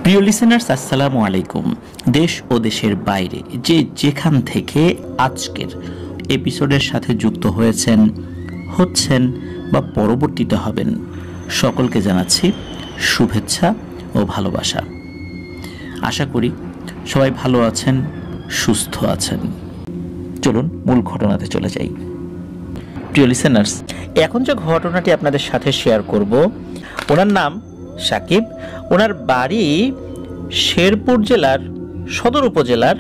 প্রিয় লিসেনার্স, আসসালামু আলাইকুম। দেশ ও দেশের বাইরে যে যেখান থেকে আজকের এপিসোডের সাথে যুক্ত হচ্ছেন বা পরবর্তীতে হবেন, সকলকে জানাচ্ছি শুভেচ্ছা ও ভালোবাসা। আশা করি সবাই ভালো আছেন, সুস্থ আছেন। চলুন মূল ঘটনাতে চলে যাই। প্রিয় লিসেনার্স, এখন যে ঘটনাটি আপনাদের সাথে শেয়ার করব, ওনার নাম সাকিব। ওনার বাড়ি শেরপুর জেলার সদর উপজেলার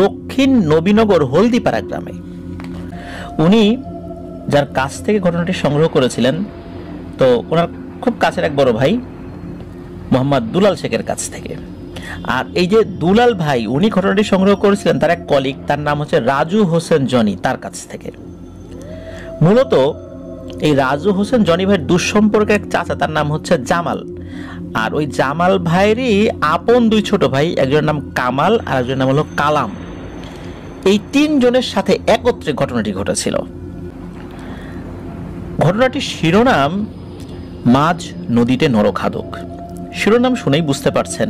দক্ষিণ নবীনগর হলদিপাড়া গ্রামে। উনি যার কাছ থেকে ঘটনাটি সংগ্রহ করেছিলেন, তো ওনার খুব কাছের এক বড় ভাই মোহাম্মদ দুলাল শেখের কাছ থেকে। আর এই যে দুলাল ভাই, উনি ঘটনাটি সংগ্রহ করেছিলেন তার এক কলিগ, তার নাম হচ্ছে রাজু হোসেন জনি, তার কাছ থেকে। মূলত এই রাজু হোসেন জনি ভাইয়ের দুঃসম্পর্কের এক চাচা, তার নাম হচ্ছে জামাল। আর ওই জামাল ভাইয়েরই আপন দুই ছোট ভাই, একজনের নাম কামাল আর একজনের নাম হলো কালাম। এই তিনজনের সাথে একত্রে ঘটনাটি ঘটেছিল। ঘটনাটির শিরোনাম মাঝ নদীতে নরখাদক। শিরোনাম শুনেই বুঝতে পারছেন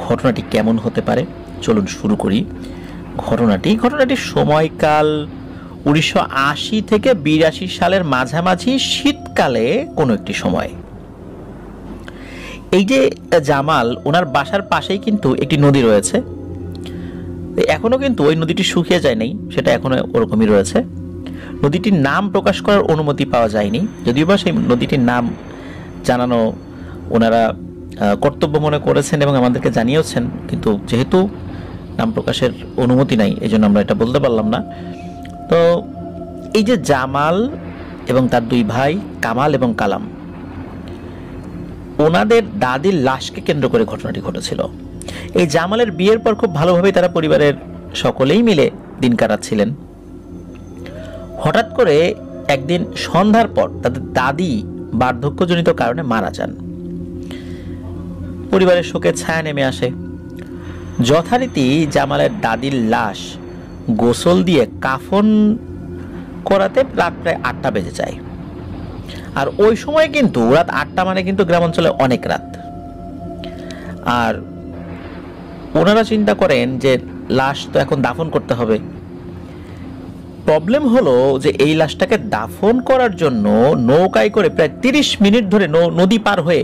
ঘটনাটি কেমন হতে পারে। চলুন শুরু করি ঘটনাটির সময়কাল 1980 থেকে 82 সালের মাঝামাঝি শীতকালে কোনো একটি সময়। এই যে জামাল, ওনার বাসার পাশেই কিন্তু একটি নদী রয়েছে। এখনো কিন্তু ওই নদীটি শুকিয়ে যায় নাই, সেটা এখনো ওরকমই রয়েছে। নদীটির নাম প্রকাশ করার অনুমতি পাওয়া যায়নি, যদিও বা সেই নদীটির নাম জানানো ওনারা কর্তব্য মনে করেছেন এবং আমাদেরকে জানিয়েছেন, কিন্তু যেহেতু নাম প্রকাশের অনুমতি নাই, এই জন্য আমরা এটা বলতে পারলাম না। তো এই যে জামাল এবং তার দুই ভাই কামাল এবং কালাম, ওনাদের দাদির লাশকে কেন্দ্র করে ঘটনাটি ঘটেছিল। এই জামালের বিয়ের পর খুব ভালোভাবেই তারা পরিবারের সকলেই মিলে দিন কাটাচ্ছিলেন। হঠাৎ করে একদিন সন্ধ্যার পর তাদের দাদি বার্ধক্যজনিত কারণে মারা যান। পরিবারের শোকের ছায়া নেমে আসে। যথারীতি জামালের দাদির লাশ গোসল দিয়ে কাফন করাতে রাত প্রায় 8টা বেজে যায়। আর ওই সময় কিন্তু রাত 8টা মানে কিন্তু গ্রামাঞ্চলে অনেক রাত। আর ওনারা চিন্তা করেন যে লাশ তো এখন দাফন করতে হবে। প্রবলেম হলো যে এই লাশটাকে দাফন করার জন্য নৌকায় করে প্রায় 30 মিনিট ধরে নদী পার হয়ে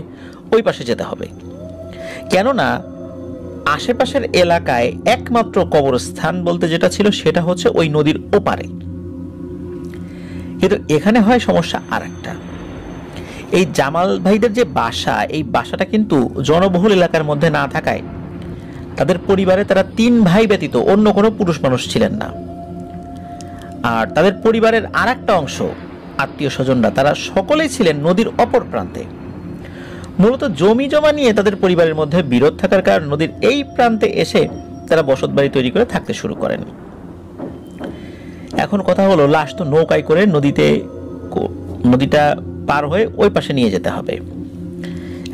ওই পাশে যেতে হবে। কেননা আশেপাশের এলাকায় একমাত্র কবরস্থান বলতে যেটা ছিল সেটা হচ্ছে ওই নদীর ওপারে। কিন্তু এখানে হয় সমস্যা আর একটা। এই জামাল ভাইদের যে বাসা, এই বাসাটা কিন্তু জনবহুল এলাকার মধ্যে না থাকায় তাদের পরিবারে তারা 3 ভাই ব্যতীত অন্য কোনো পুরুষ মানুষ ছিলেন না। আর তাদের পরিবারের আর একটা অংশ, আত্মীয় স্বজনরা, তারা সকলেই ছিলেন নদীর অপর প্রান্তে। মূলত জমি জমা নিয়ে তাদের পরিবারের মধ্যে বিরোধ থাকার কারণে নদীর এই প্রান্তে এসে তারা বসতবাড়ি তৈরি করে থাকতে শুরু করেন। এখন কথা হলো, লাশ তো নৌকায় করে নদীটা পার হয়ে ওই পাশে নিয়ে যেতে হবে।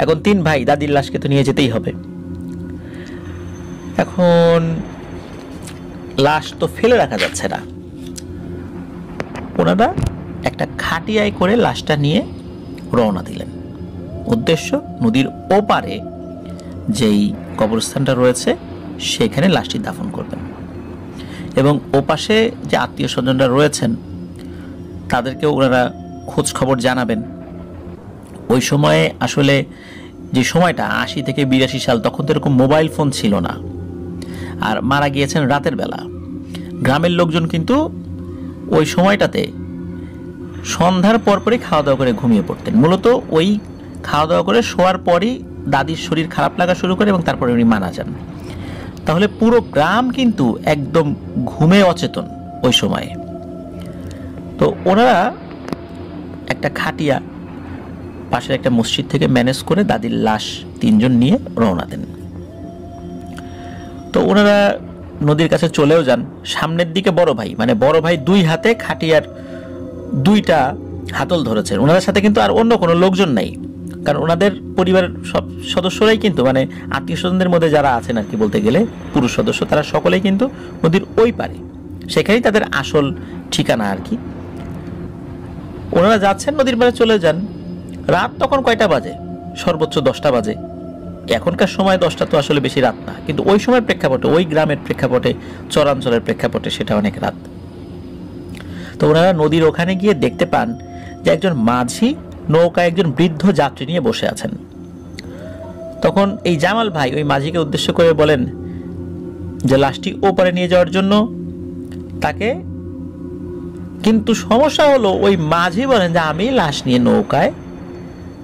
এখন 3 ভাই, দাদির লাশকে তো নিয়ে যেতেই হবে। এখন লাশ তো ফেলে রাখা যাচ্ছে না। ওনারা একটা খাটিয়ায় করে লাশটা নিয়ে রওনা দিলেন। উদ্দেশ্য নদীর ওপারে যেই কবরস্থানটা রয়েছে সেখানে লাশটি দাফন করবেন এবং ওপাশে যে আত্মীয় স্বজনরা রয়েছেন তাদেরকেও ওনারা খোঁজ খবর জানাবেন। ওই সময়ে আসলে যে সময়টা 80 থেকে 82 সাল, তখন তো এরকম মোবাইল ফোন ছিল না। আর মারা গিয়েছেন রাতের বেলা। গ্রামের লোকজন কিন্তু ওই সময়টাতে সন্ধ্যার পরপরই খাওয়া দাওয়া করে ঘুমিয়ে পড়তেন। মূলত ওই খাওয়া দাওয়া করে শোয়ার পরই দাদির শরীর খারাপ লাগা শুরু করে এবং তারপরে উনি মারা যান। তাহলে পুরো গ্রাম কিন্তু একদম ঘুমে অচেতন ওই সময়ে। তো ওনারা একটা খাটিয়া পাশের একটা মসজিদ থেকে ম্যানেজ করে দাদির লাশ 3 জন নিয়ে রওনা দেন। তো ওনারা নদীর কাছে চলেও যান। সামনের দিকে বড় ভাই 2 হাতে খাটিয়ার 2টা হাতল ধরেছেন। ওনাদের সাথে কিন্তু আর অন্য কোনো লোকজন নাই, কারণ ওনাদের পরিবারের সব সদস্যরাই কিন্তু আত্মীয় স্বজনদের মধ্যে যারা আছেন আর কি বলতে গেলে পুরুষ সদস্য, তারা সকলেই কিন্তু নদীর ওই পারে, সেখানেই তাদের আসল ঠিকানা আর কি। ওনারা যাচ্ছেন, নদীর পাড়ে চলে যান। রাত তখন কয়টা বাজে? সর্বোচ্চ 10টা বাজে। এখনকার সময় 10টা তো আসলে বেশি রাত না, কিন্তু ওই সময়ের প্রেক্ষাপটে, ওই গ্রামের প্রেক্ষাপটে, চরাঞ্চলের প্রেক্ষাপটে সেটা অনেক রাত। তো ওনারা নদীর ওখানে গিয়ে দেখতে পান যে একজন মাঝি নৌকায় একজন বৃদ্ধ যাত্রী নিয়ে বসে আছেন। তখন এই জামাল ভাই ওই মাঝিকে উদ্দেশ্য করে বলেন যে লাশটি ওপারে নিয়ে যাওয়ার জন্য তাকে। কিন্তু সমস্যা হলো ওই মাঝি বলেন যে আমি লাশ নিয়ে নৌকায়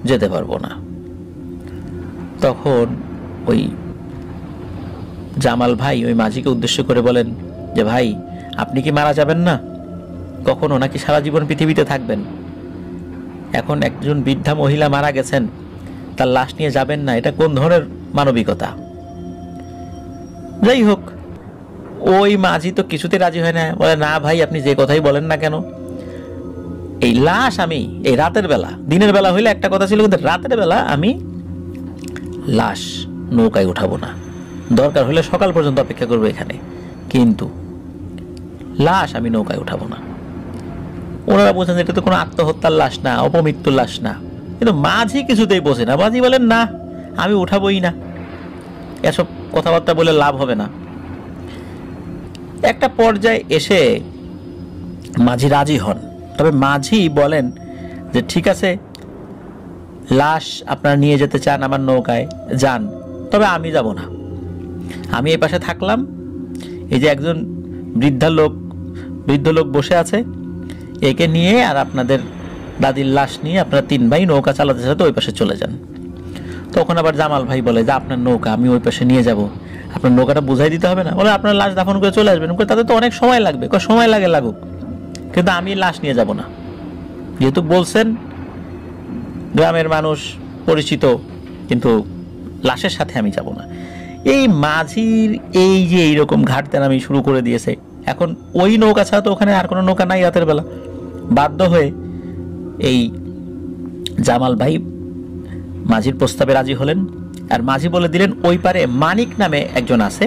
যেতে পারবো না। তখন ওই জামাল ভাই ওই মাঝিকে উদ্দেশ্য করে বলেন যে ভাই, আপনি কি মারা যাবেন না কখনো, নাকি সারা জীবন পৃথিবীতে থাকবেন? এখন একজন বৃদ্ধা মহিলা মারা গেছেন, তার লাশ নিয়ে যাবেন না, এটা কোন ধরনের মানবিকতা? যাই হোক, ওই মাঝি তো কিছুতে রাজি হয় না, বলে না ভাই, আপনি যে কথাই বলেন না কেন, এই লাশ আমি এই রাতের বেলা, দিনের বেলা হইলে একটা কথা ছিল, কিন্তু রাতের বেলা আমি লাশ নৌকায় উঠাবো না, দরকার হলে সকাল পর্যন্ত অপেক্ষা করবো এখানে, কিন্তু লাশ আমি নৌকায় উঠাবো না। ওনারা বলছেন এটা তো কোনো আত্মহত্যার লাশ না, অপমৃত্যুর লাশ না, কিন্তু মাঝি কিছুতেই বোঝে না। মাঝি বলেন না, আমি উঠাবোই না, এসব কথাবার্তা বলে লাভ হবে না। একটা পর্যায়ে এসে মাঝি রাজি হন, তবে মাঝি বলেন যে ঠিক আছে, লাশ আপনারা নিয়ে যেতে চান আমার নৌকায়, যান, তবে আমি যাব না, আমি এই পাশে থাকলাম, এই যে একজন বৃদ্ধ লোক বসে আছে, একে নিয়ে আর আপনাদের দাদির লাশ নিয়ে আপনারা 3 ভাই নৌকা চালাতে চালাতে ওই পাশে চলে যান। তখন আবার জামাল ভাই বলে যে আপনার নৌকা আমি ওই পাশে নিয়ে যাব, আপনার নৌকাটা বুঝাই দিতে হবে না? বলে আপনার লাশ দাফন করে চলে আসবেন, তাদের তো অনেক সময় লাগবে। সময় লাগে লাগুক, কিন্তু আমি লাশ নিয়ে যাব না, যেহেতু বলছেন গ্রামের মানুষ পরিচিত, কিন্তু লাশের সাথে আমি যাব না। এই মাঝির এই যে এইরকম ঘাটতেনামি শুরু করে দিয়েছে, এখন ওই নৌকা ছাড়া তো ওখানে আর কোনো নৌকা নাই রাতের বেলা। বাধ্য হয়ে এই জামাল ভাই মাঝির প্রস্তাবে রাজি হলেন, আর মাঝি বলে দিলেন ওই পারে মানিক নামে একজন আছে,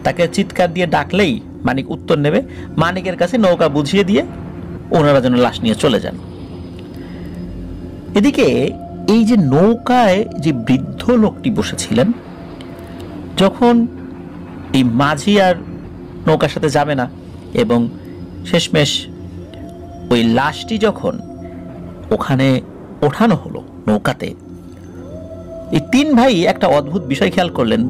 তাকে চিৎকার দিয়ে ডাকলেই মানিক উত্তর নেবে, মানিকের কাছে নৌকা বুঝিয়ে দিয়ে ওনারা যেন লাশ নিয়ে চলে যান। এদিকে এই যে নৌকায় যে বৃদ্ধ লোকটি বসেছিলেন, যখন এই মাঝি আর নৌকার সাথে যাবে না এবং শেষমেশ ওই লাশটি যখন ওখানে ওঠানো হলো নৌকাতে, এই 3 ভাই একটা অদ্ভুত বিষয় খেয়াল করলেন।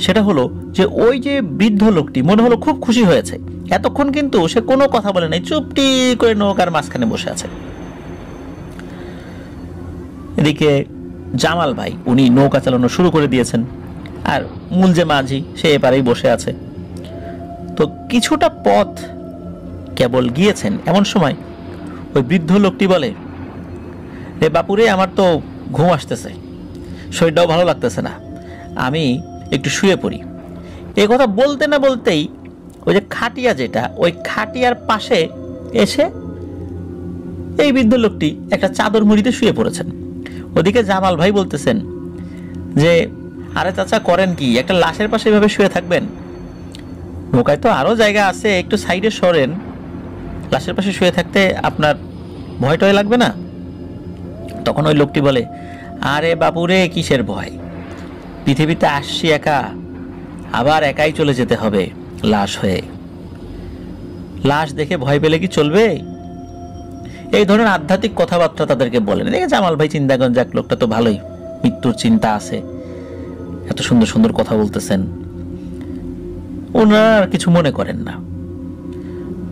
সেটা হলো যে ওই যে বৃদ্ধ লোকটি মনে হলো খুব খুশি হয়েছে, এতক্ষণ কিন্তু সে কোনো কথা বলে নাই, চুপটি করে নৌকার মাঝখানে বসে আছে। এদিকে জামাল ভাই উনি নৌকা চালানো শুরু করে দিয়েছেন, আর মূল যে মাঝি সে এপারেই বসে আছে। তো কিছুটা পথ কেবল গিয়েছেন, এমন সময় ওই বৃদ্ধ লোকটি বলে, রে বাপুরে, আমার তো ঘুম আসতেছে, শরীরটাও ভালো লাগতেছে না, আমি একটু শুয়ে পড়ি। এই কথা বলতে না বলতেই ওই যে খাটিয়া, যেটা ওই খাটিয়ার পাশে এসে এই বৃদ্ধ লোকটি একটা চাদর মুড়িতে শুয়ে পড়েছেন। ওদিকে জামাল ভাই বলতেছেন যে আরে চাচা, করেন কি, একটা লাশের পাশে এভাবে শুয়ে থাকবেন? নৌকায় তো আরো জায়গা আছে, একটু সাইডে সরেন, লাশের পাশে শুয়ে থাকতে আপনার ভয় টয় লাগবে না? তখন ওই লোকটি বলে, আরে বাপুরে, কিসের ভয়, পৃথিবীতে আসছি একা, আবার একাই চলে যেতে হবে লাশ হয়ে, লাশ দেখে ভয় পেলে কি চলবে? এই ধরনের আধ্যাত্মিক কথাবার্তা তাদেরকে বলেন। দেখে জামাল ভাই চিন্তা করেন, যাক, লোকটা তো ভালোই, মৃত্যুর চিন্তা আছে, এত সুন্দর সুন্দর কথা বলতেছেন। ওনারা আর কিছু মনে করেন না।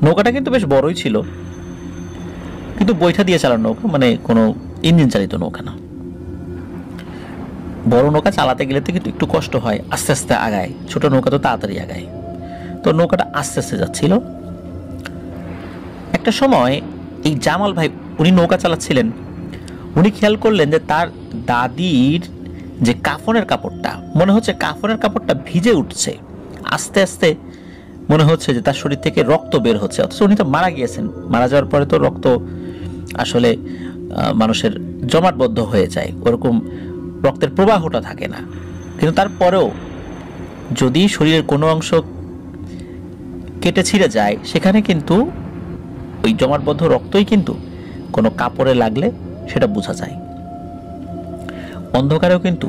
নৌকাটা কিন্তু বেশ বড়ই ছিল, কিন্তু বৈঠা দিয়ে চালানো নৌকা, মানে কোনো ইঞ্জিন চালিত নৌকা না। বড় নৌকা চালাতে গেলে তো কিন্তু একটু কষ্ট হয়, আস্তে আস্তে আগায়, ছোট নৌকা তো তাড়াতাড়ি আগায়। তো নৌকাটা আস্তে আস্তে যাচ্ছিল। একটা সময় এই জামাল ভাই উনি নৌকা চালাচ্ছিলেন, উনি খেয়াল করলেন যে তার দাদির যে কাফনের কাপড়টা, মনে হচ্ছে কাফনের কাপড়টা ভিজে উঠছে, আস্তে আস্তে মনে হচ্ছে যে তার শরীর থেকে রক্ত বের হচ্ছে। অথচ উনি তো মারা গিয়েছেন, মারা যাওয়ার পরে তো রক্ত আসলে মানুষের জমাটবদ্ধ হয়ে যায়, ওরকম রক্তের প্রবাহটা থাকে না। কিন্তু তারপরেও যদি শরীরের কোনো অংশ কেটে ছিঁড়ে যায়, সেখানে কিন্তু ওই জমাটবদ্ধ রক্তই কিন্তু কোনো কাপড়ে লাগলে সেটা বোঝা যায়। অন্ধকারেও কিন্তু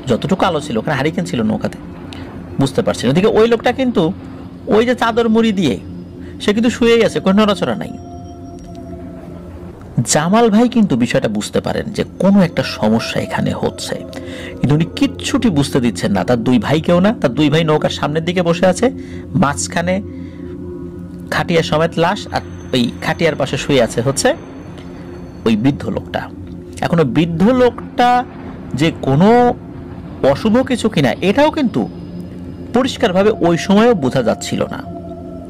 যতটুকু আলো ছিল, ওখানে হারিকেন ছিল নৌকাতে, বুঝতে পারছেন। ওদিকে ওই লোকটা কিন্তু ওই যে চাদর মুড়ি দিয়ে সে কিন্তু শুয়েই আছে, কোনো নড়াচড়া নাই। জামাল ভাই কিন্তু বিষয়টা বুঝতে পারেন যে কোনো একটা সমস্যা এখানে হচ্ছে, কিন্তু উনি কিচ্ছুটি বুঝতে দিচ্ছেন না, তার দুই ভাইকেও না। তার দুই ভাই নৌকার সামনের দিকে বসে আছে, মাঝখানে খাটিয়া সমেত লাশ, আর ওই খাটিয়ার পাশে শুয়ে আছে হচ্ছে ওই বৃদ্ধ লোকটা। এখন ওই বৃদ্ধ লোকটা যে কোনো অশুভ কিছু কিনা এটাও কিন্তু পরিষ্কারভাবে ওই সময়ও বোঝা যাচ্ছিল না,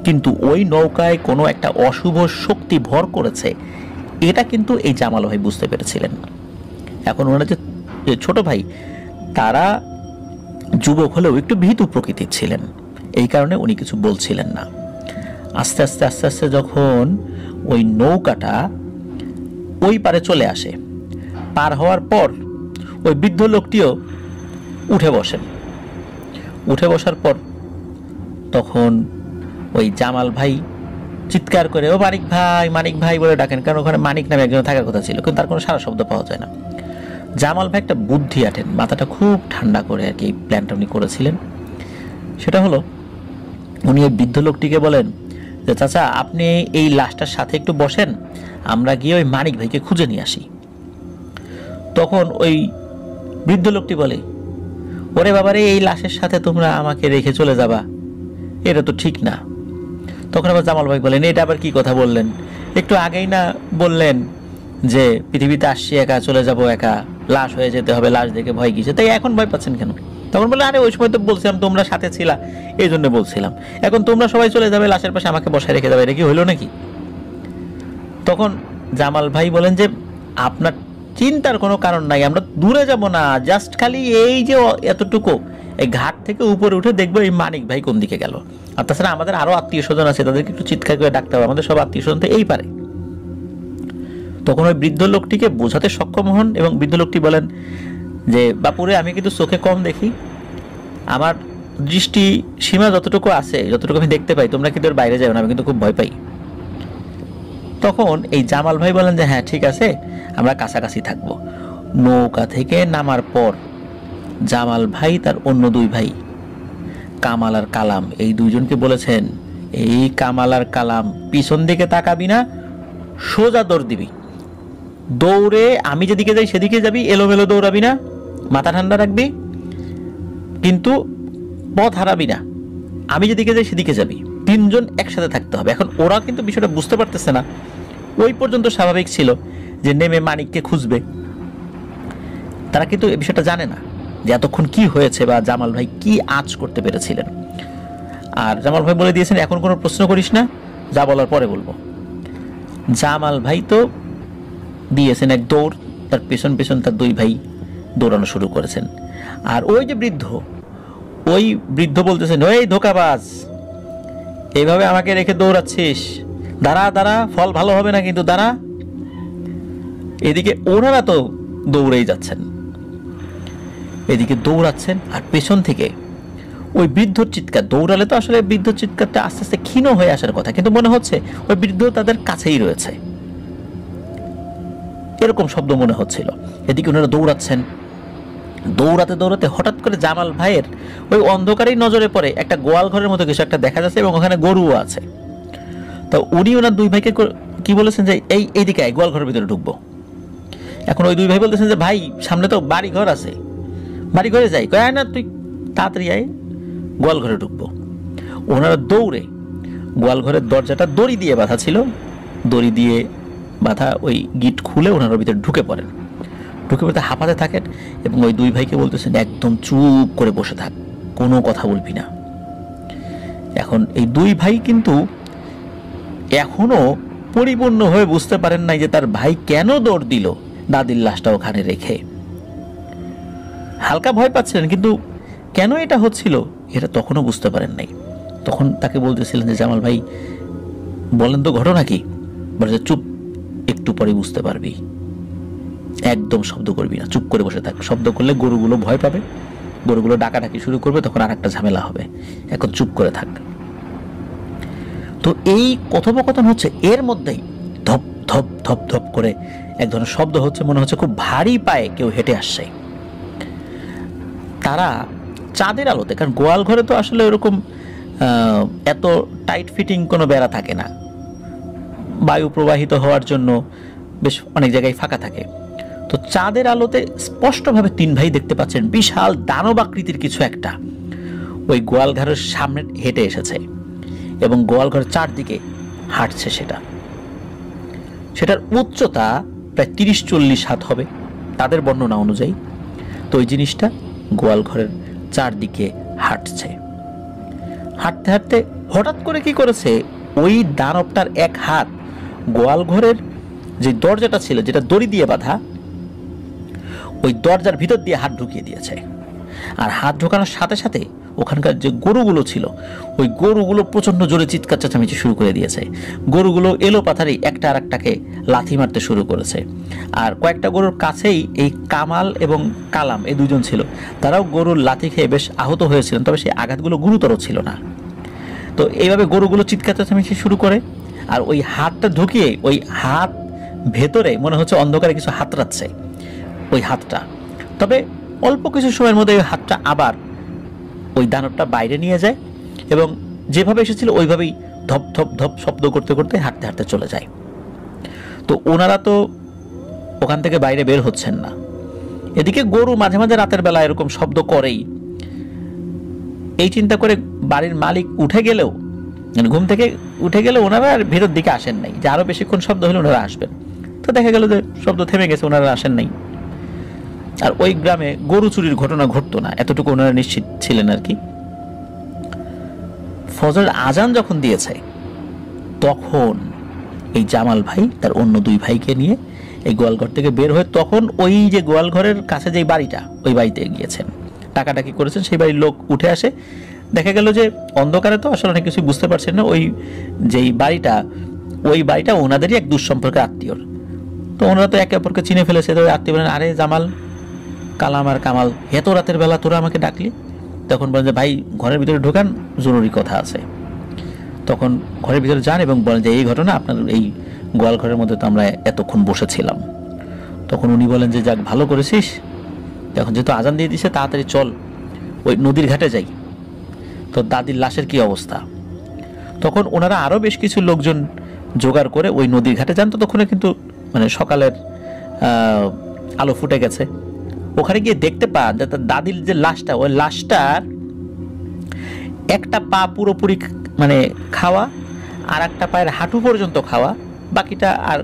কিন্তু ওই নৌকায় কোনো একটা অশুভ শক্তি ভর করেছে এটা কিন্তু এই জামাল ভাই বুঝতে পেরেছিলেন। এখন ওনারা যে ছোট ভাই, তারা যুবক হলেও একটু ভীতু প্রকৃতির ছিলেন, এই কারণে উনি কিছু বলছিলেন না। আস্তে আস্তে আস্তে আস্তে যখন ওই নৌকাটা ওই পারে চলে আসে, পার হওয়ার পর ওই বৃদ্ধ লোকটিও উঠে বসেন। উঠে বসার পর তখন ওই জামাল ভাই চিৎকার করে ও মানিক ভাই, মানিক ভাই বলে ডাকেন, কারণ ওখানে মানিক নামে একজন থাকার কথা ছিল, কিন্তু তার কোনো সারা শব্দ পাওয়া যায় না। জামাল ভাই একটা বুদ্ধি আটেন, মাথাটা খুব ঠান্ডা করে আর কি এই প্ল্যানটা উনি করেছিলেন। সেটা হলো উনি এই বৃদ্ধ লোকটিকে বলেন যে চাচা, আপনি এই লাশটার সাথে একটু বসেন, আমরা গিয়ে ওই মানিক ভাইকে খুঁজে নিয়ে আসি। তখন ওই বৃদ্ধ লোকটি বলে, ওরে বাবারে, এই লাশের সাথে তোমরা আমাকে রেখে চলে যাবা, এটা তো ঠিক না। তখন আবার জামাল ভাই বলেন, এটা আবার কি কথা বললেন, একটু আগেই না বললেন যে পৃথিবীতে আসছি একা, চলে যাব একা, লাশ হয়ে যেতে হবে, লাশ দেখে ভয় গিয়েছে, তাই এখন ভয় পাচ্ছেন কেন? তখন বলে, আরে ওই সময় তো বলছিলাম তোমরা সাথে ছিলা, এই জন্য বলছিলাম, এখন তোমরা সবাই চলে যাবে, লাশের পাশে আমাকে বসায় রেখে যাবে, এটা কি হইলো নাকি? তখন জামাল ভাই বলেন যে আপনার চিন্তার কোনো কারণ নাই, আমরা দূরে যাব না, জাস্ট খালি এই যে এতটুকু এই ঘাট থেকে উপরে উঠে দেখবো এই মানিক ভাই কোন দিকে গেল। আর তাছাড়া আমাদের আরো আত্মীয় স্বজন আছে, তাদেরকে একটু চিৎকার করে ডাকতে হবে, আমাদের সব আত্মীয় স্বজন তো এই পারে। তখন ওই বৃদ্ধ লোকটিকে বোঝাতে সক্ষম হন এবং বৃদ্ধ লোকটি বলেন যে বাপুরে, আমি কিন্তু চোখে কম দেখি, আমার দৃষ্টি সীমা যতটুকু আছে, যতটুকু আমি দেখতে পাই, তোমরা কিন্তু এর বাইরে যাও না, আমি কিন্তু খুব ভয় পাই। তখন এই জামাল ভাই বলেন যে হ্যাঁ ঠিক আছে, আমরা কাছাকাছি থাকবো। নৌকা থেকে নামার পর জামাল ভাই তার অন্য দুই ভাই কামাল আর কালাম, এই দুইজনকে বলেছেন, এই কামাল আর কালাম পিছন দিকে তাকাবি না, সোজা দৌড় দিবি, দৌড়ে আমি যেদিকে যাই সেদিকে যাবি, এলোমেলো দৌড়াবি না, মাথা ঠান্ডা রাখবি, কিন্তু পথ হারাবি না, আমি যেদিকে যাই সেদিকে যাবি, তিনজন একসাথে থাকতে হবে। এখন ওরা কিন্তু বিষয়টা বুঝতে পারতেছে না, ওই পর্যন্ত স্বাভাবিক ছিল যে নেমে মানিককে খুঁজবে, তারা কিন্তু এই বিষয়টা জানে না যে এতক্ষণ কি হয়েছে বা জামাল ভাই কি আঁচ করতে পেরেছিলেন। আর জামাল ভাই বলে দিয়েছেন, এখন কোনো প্রশ্ন করিস না, যা বলার পরে বলবো। জামাল ভাই তো দিয়েছেন এক দৌড়, তার পেছন পেছন তার দুই ভাই দৌড়ানো শুরু করেছেন। আর ওই যে ওই বৃদ্ধ বলতেছেন, ওই ধোকাবাজ, এইভাবে আমাকে রেখে দৌড়াচ্ছিস, দাঁড়া দাঁড়া, ফল ভালো হবে না কিন্তু, দাঁড়া। এদিকে ওনারা তো দৌড়েই যাচ্ছেন, এদিকে দৌড়াচ্ছেন, আর পেছন থেকে ওই বৃদ্ধর চিৎকার, দৌড়ালে তো আসলে বৃদ্ধর চিৎকারটা আস্তে আস্তে ক্ষীণ হয়ে আসার কথা, কিন্তু মনে হচ্ছে ওই বৃদ্ধ তাদের কাছেই রয়েছে, এরকম শব্দ মনে হচ্ছিল। এদিকে ওনারা দৌড়াচ্ছেন, দৌড়াতে দৌড়াতে হঠাৎ করে জামাল ভাইয়ের ওই অন্ধকারেই নজরে পড়ে একটা গোয়াল ঘরের মতো কিছু একটা দেখা যাচ্ছে এবং ওখানে গরুও আছে। তো উনি ওনার দুই ভাইকে কি বলেছেন যে এইদিকে আয়, গোয়াল ঘরের ভিতরে ঢুকবো। এখন ওই দুই ভাই বলতেছেন যে ভাই, সামনে তো বাড়ি ঘর আছে, বাড়ি ঘরে যাই, কয় না তুই তাড়াতাড়ি আয়, গোয়াল ঘরে ঢুকবো। ওনারা দৌড়ে গোয়াল ঘরের দরজাটা দড়ি দিয়ে বাঁধা ছিল, দড়ি দিয়ে বাঁধা ওই গিট খুলে ওনারা ভিতরে ঢুকে পড়েন, ঢুকে পড়তে হাঁপাতে থাকেন এবং ওই দুই ভাইকে বলতেছেন একদম চুপ করে বসে থাক, কোনো কথা বলবি না। এখন এই দুই ভাই কিন্তু এখনো পরিপূর্ণ হয়ে বুঝতে পারেন নাই যে তার ভাই কেন দৌড় দিল দাদির লাশটা ওখানে রেখে। হালকা ভয় পাচ্ছিলেন, কিন্তু কেন এটা হচ্ছিল এটা তখনও বুঝতে পারেন নাই। তখন তাকে বলতেছিলেন যে জামাল ভাই বলেন তো ঘটনা কি? বলে যে চুপ, একটু পরে বুঝতে পারবি, একদম শব্দ করবি না, চুপ করে বসে থাক, শব্দ করলে গরুগুলো ভয় পাবে, গরুগুলো ডাকাডাকি শুরু করবে, তখন আর একটা ঝামেলা হবে, এখন চুপ করে থাক। তো এই কথোপকথন হচ্ছে, এর মধ্যেই ধপ ধপ ধপ ধপ করে এক ধরনের শব্দ হচ্ছে, মনে হচ্ছে খুব ভারী পায়ে কেউ হেঁটে আসছে। তারা চাঁদের আলোতে, কারণ গোয়াল ঘরে তো আসলে ওরকম এত টাইট ফিটিং কোনো বেড়া থাকে না, বায়ু প্রবাহিত হওয়ার জন্য বেশ অনেক জায়গায় ফাঁকা থাকে। তো চাঁদের আলোতে স্পষ্টভাবে 3 ভাই দেখতে পাচ্ছেন বিশাল দানবাকৃতির কিছু একটা ওই গোয়ালঘরের সামনে হেঁটে এসেছে এবং গোয়ালঘরের চারদিকে হাঁটছে। সেটার উচ্চতা প্রায় 30-40 হাত হবে তাদের বর্ণনা অনুযায়ী। তো ওই জিনিসটা গোয়ালঘরের চারদিকে হাঁটছে। হাঁটতে হাঁটতে হঠাৎ করে কি করেছে, ওই দানবটার এক হাত গোয়ালঘরের যে দরজাটা ছিল, যেটা দড়ি দিয়ে বাঁধা, ওই দরজার ভিতর দিয়ে হাত ঢুকিয়ে দিয়েছে। আর হাত ঢোকানোর সাথে সাথে ওখানকার যে গরুগুলো ছিল, ওই গরুগুলো প্রচণ্ড জোরে চিৎকার চেঁচামেচি শুরু করে দিয়েছে। গরুগুলো এলো পাথারি একটা আর একটাকে লাথি মারতে শুরু করেছে। আর কয়েকটা গরুর কাছেই এই কামাল এবং কালাম, এই দুজন ছিল, তারাও গরুর লাথি খেয়ে বেশ আহত হয়েছিলেন, তবে সেই আঘাতগুলো গুরুতর ছিল না। তো এইভাবে গরুগুলো চিৎকার চেঁচামেচি শুরু করে, আর ওই হাতটা ঢুকিয়ে ওই হাত ভেতরে মনে হচ্ছে অন্ধকারে কিছু হাতড়াচ্ছে ওই হাতটা। তবে অল্প কিছু সময়ের মধ্যে ওই হাতটা আবার ওই দানবটা বাইরে নিয়ে যায় এবং যেভাবে এসেছিল ওইভাবেই ধপ ধপ ধপ শব্দ করতে করতে হাঁটতে হাঁটতে চলে যায়। তো ওনারা তো ওখান থেকে বাইরে বের হচ্ছেন না। এদিকে গরু মাঝে মাঝে রাতের বেলা এরকম শব্দ করেই। এই চিন্তা করে বাড়ির মালিক উঠে গেলেও, মানে ঘুম থেকে উঠে গেলে ওনারা আর ভেতর দিকে আসেন নাই, যে আরো বেশিক্ষণ শব্দ হলে ওনারা আসবেন। তো দেখা গেল যে শব্দ থেমে গেছে, ওনারা আসেন নাই। আর ওই গ্রামে গরু চুরির ঘটনা ঘটতো না, এতটুকু ওনারা নিশ্চিত ছিলেন আর কি। ফজর আজান যখন দিয়েছে তখন এই জামাল ভাই তার অন্য 2 ভাইকে নিয়ে এই গোয়ালঘর থেকে বের হয়ে তখন ওই যে গোয়ালঘরের কাছে যে বাড়িটা, ওই বাড়িতে গিয়েছেন, টাকাটাকি করেছেন। সেই বাড়ির লোক উঠে আসে, দেখা গেল যে অন্ধকারে তো আসলে অনেক কিছুই বুঝতে পারছেন না। ওই যেই বাড়িটা, ওই বাড়িটা ওনাদেরই এক দুঃসম্পর্কের আত্মীয়র। তো ওনারা তো একে অপরকে চিনে ফেলেছে। তো ওই আত্মীয় বলেন, আরে জামাল, কালাম আর কামাল, এত রাতের বেলা তোরা আমাকে ডাকলি? তখন বলেন যে ভাই ঘরের ভিতরে ঢোকান, জরুরি কথা আছে। তখন ঘরের ভিতরে যান এবং বলেন যে এই ঘটনা, আপনার এই গোয়াল ঘরের মধ্যে তো আমরা এতক্ষণ বসেছিলাম। তখন উনি বলেন যে যাক, ভালো করেছিস, এখন যেহেতু আজান দিয়ে দিছে তাড়াতাড়ি চল ওই নদীর ঘাটে যাই, তো দাদির লাশের কি অবস্থা। তখন ওনারা আরও বেশ কিছু লোকজন জোগাড় করে ওই নদীর ঘাটে যান। ততক্ষণে কিন্তু মানে সকালের আলো ফুটে গেছে। ওখানে গিয়ে দেখতে পান যে তার দাদির যে লাশটা, ওই লাশটার একটা পা পুরোপুরি মানে খাওয়া, আর একটা পায়ের হাঁটু পর্যন্ত খাওয়া, বাকিটা আর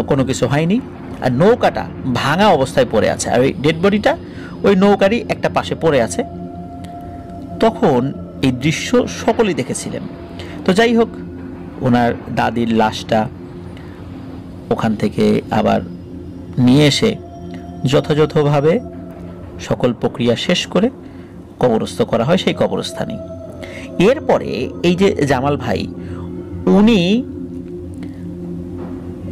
কোনো কিছু হয়নি। আর নৌকাটা ভাঙা অবস্থায় পড়ে আছে, আর ওই ডেড বডিটা ওই নৌকারই একটা পাশে পড়ে আছে। তখন এই দৃশ্য সকলেই দেখেছিলেন। তো যাই হোক, ওনার দাদির লাশটা ওখান থেকে আবার নিয়ে এসে যথাযথভাবে সকল প্রক্রিয়া শেষ করে কবরস্থ করা হয় সেই কবরস্থানে। এরপরে এই যে জামাল ভাই, উনি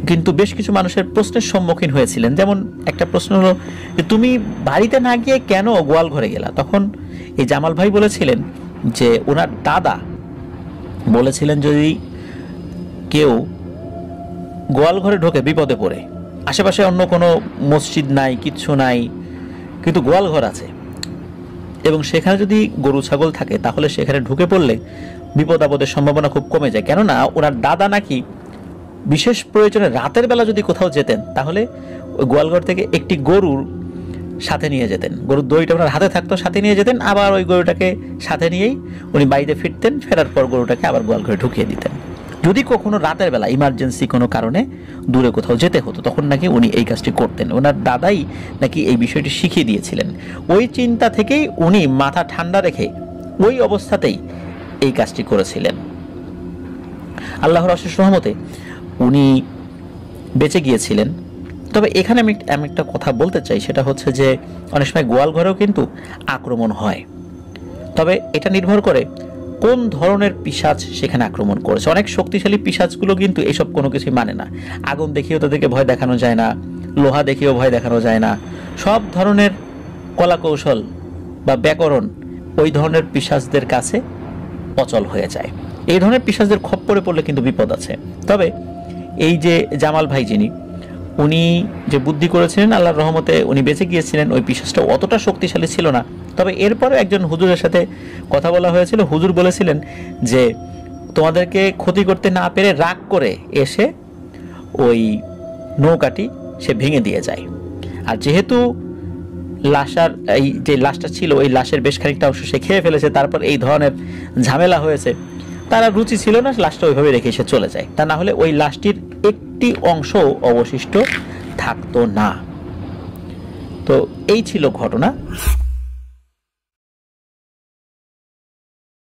কিন্তু বেশ কিছু মানুষের প্রশ্নের সম্মুখীন হয়েছিলেন। যেমন একটা প্রশ্ন হলো যে তুমি বাড়িতে না গিয়ে কেন গোয়াল ঘরে গেলা? তখন এই জামাল ভাই বলেছিলেন যে ওনার দাদা বলেছিলেন যদি কেউ গোয়াল ঘরে ঢোকে বিপদে পড়ে, আশেপাশে অন্য কোনো মসজিদ নাই, কিচ্ছু নাই, কিন্তু গোয়াল ঘর আছে এবং সেখানে যদি গরু ছাগল থাকে তাহলে সেখানে ঢুকে পড়লে বিপদ আপদের সম্ভাবনা খুব কমে যায়। কেননা ওনার দাদা নাকি বিশেষ প্রয়োজনে রাতের বেলা যদি কোথাও যেতেন তাহলে ওই গোয়ালঘর থেকে একটি গরুর সাথে নিয়ে যেতেন, গরুর দড়িটা ওনার হাতে থাকতো, সাথে নিয়ে যেতেন, আবার ওই গরুটাকে সাথে নিয়েই উনি বাড়িতে ফিরতেন। ফেরার পর গরুটাকে আবার গোয়ালঘরে ঢুকিয়ে দিতেন। যদি কখনো রাতের বেলা ইমার্জেন্সি কোনো কারণে দূরে কোথাও যেতে হতো তখন নাকি উনি এই কাজটি করতেন। ওনার দাদাই নাকি এই বিষয়টি শিখিয়ে দিয়েছিলেন। ওই চিন্তা থেকেই উনি মাথা ঠান্ডা রেখে ওই অবস্থাতেই এই কাজটি করেছিলেন। আল্লাহর অশেষ রহমতে উনি বেঁচে গিয়েছিলেন। তবে এখানে আমি একটা কথা বলতে চাই, সেটা হচ্ছে যে অনেক সময় গোয়াল ঘরেও কিন্তু আক্রমণ হয়। তবে এটা নির্ভর করে কোন ধরনের পিশাচ সেখানে আক্রমণ করেছে। অনেক শক্তিশালী পিশাচগুলো কিন্তু এসব কোনো কিছুই মানে না। আগুন দেখিয়েও তাদেরকে ভয় দেখানো যায় না, লোহা দেখিয়েও ভয় দেখানো যায় না। সব ধরনের কলাকৌশল বা ব্যাকরণ ওই ধরনের পিশাচদের কাছে অচল হয়ে যায়। এই ধরনের পিশাচদের খপ্পরে পড়লে কিন্তু বিপদ আছে। তবে এই যে জামাল ভাই যিনি, উনি যে বুদ্ধি করেছিলেন আল্লাহর রহমতে উনি বেঁচে গিয়েছিলেন। ওই বিশ্বাসটা অতটা শক্তিশালী ছিল না, তবে এরপরে একজন হুজুরের সাথে কথা বলা হয়েছিল। হুজুর বলেছিলেন যে তোমাদেরকে ক্ষতি করতে না পেরে রাগ করে এসে ওই নৌকাটি সে ভেঙে দিয়ে যায়। আর যেহেতু লাশার এই যে লাশটা ছিল ওই লাশের বেশ খানিকটা অংশ সে খেয়ে ফেলেছে, তারপর এই ধরনের ঝামেলা হয়েছে, তার আর রুচি ছিল না, লাশটা ওইভাবে রেখে সে চলে যায়। তা না হলে ওই লাশটির একটি অংশ অবশিষ্ট থাকতো না। তো এই ছিল ঘটনা।